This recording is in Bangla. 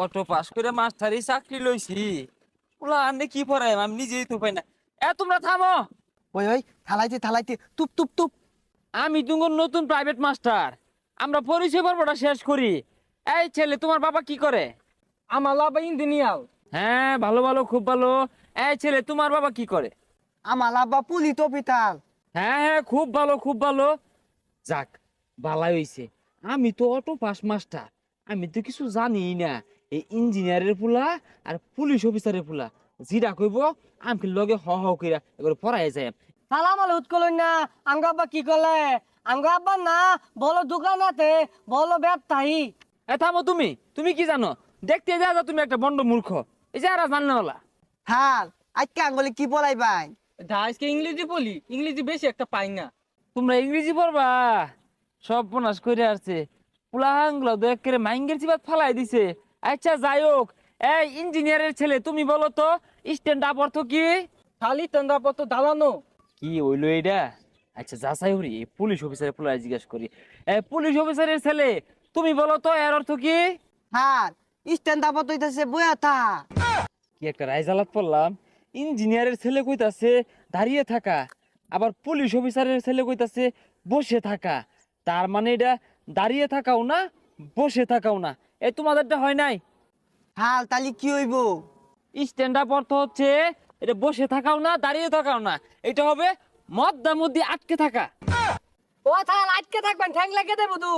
অটো পাস করে মাস্টারি চাকরি লইছি। ওলা আনে কি পড়াই আমি নিজেই তো পাই না। তোমরা থামো। ওই ওই থালাইতে থালাইতে তুপ তুপ তুপ। আমি তোমার নতুন প্রাইভেট মাস্টার। আমরা পরিচয় পর্বটা শেষ করি। এই ছেলে, তোমার বাবা কি করে? আমার বাবা ইঞ্জিনিয়ার। হ্যাঁ, ভালো ভালো, খুব ভালো। এই ছেলে, তোমার বাবা কি করে? আমার আব্বা পুলিশ অফিসার। হ্যাঁ হ্যাঁ, খুব ভালো খুব ভালো। যাক, ভালাই হইছে। আমি তো অটো পাস মাস্টার, আমি তো কিছু জানি না। এই ইঞ্জিনিয়ারের পোলা আর পুলিশ অফিসারের পোলা যেটা কইব আমি লগে হ হ কইরা এগুলো পড়াই যায়। সালাম আলাইকুম করলেন না। আমগো আব্বা কি করলে? আমগো আব্বা না বলো দোকান আছে, বলো ব্যবসায়ী। থামো। তুমি তুমি কি জানো? দেখতে যা যা, তুমি একটা বন্ড মূর্খ। এই যে আর জানলা। হাল আজকে আঙ্গুলি কি বলাই ভাই? আজকে ইংরেজি বলি, ইংরেজি বেশি একটা পাই না। তোমরা ইংরেজি পড়বা? সব বনাস করে আসছে। পুলাহাংগুলো তো একেবারে মাইঙ্গের চিবাত ফালাই দিছে। আচ্ছা যাই হোক, এই ইঞ্জিনিয়ারের ছেলে, তুমি বলো তো স্ট্যান্ড আপ অর্থ কি? খালি তন্দাপত্র দালানো। কি হইলো এইটা? আচ্ছা যাচাই করি, পুলিশ অফিসারের পোলায় জিজ্ঞেস করি। পুলিশ অফিসারের ছেলে, তুমি বলো তো এর অর্থ কি? হাল স্ট্যান্ড আপ হইতাছে বইয়া থা। কি একটা রাইজালাত পড়লাম। ইঞ্জিনিয়ারের ছেলে কইতাছে দাঁড়িয়ে থাকা, আবার পুলিশ অফিসারের ছেলে কইতাছে বসে থাকা। তার মানে এটা দাঁড়িয়ে থাকাও না, বসে থাকাও না। তোমাদেরটা হয় নাই? হাল তালি কি হইব? স্ট্যান্ড আপ অর্থ হচ্ছে এটা বসে থাকাও না, দাঁড়িয়ে থাকাও না। এটা হবে মধ্যে আটকে থাকা। ও থাল আটকে থাকবেন, ঠ্যাং লাগিয়ে দেবো তু।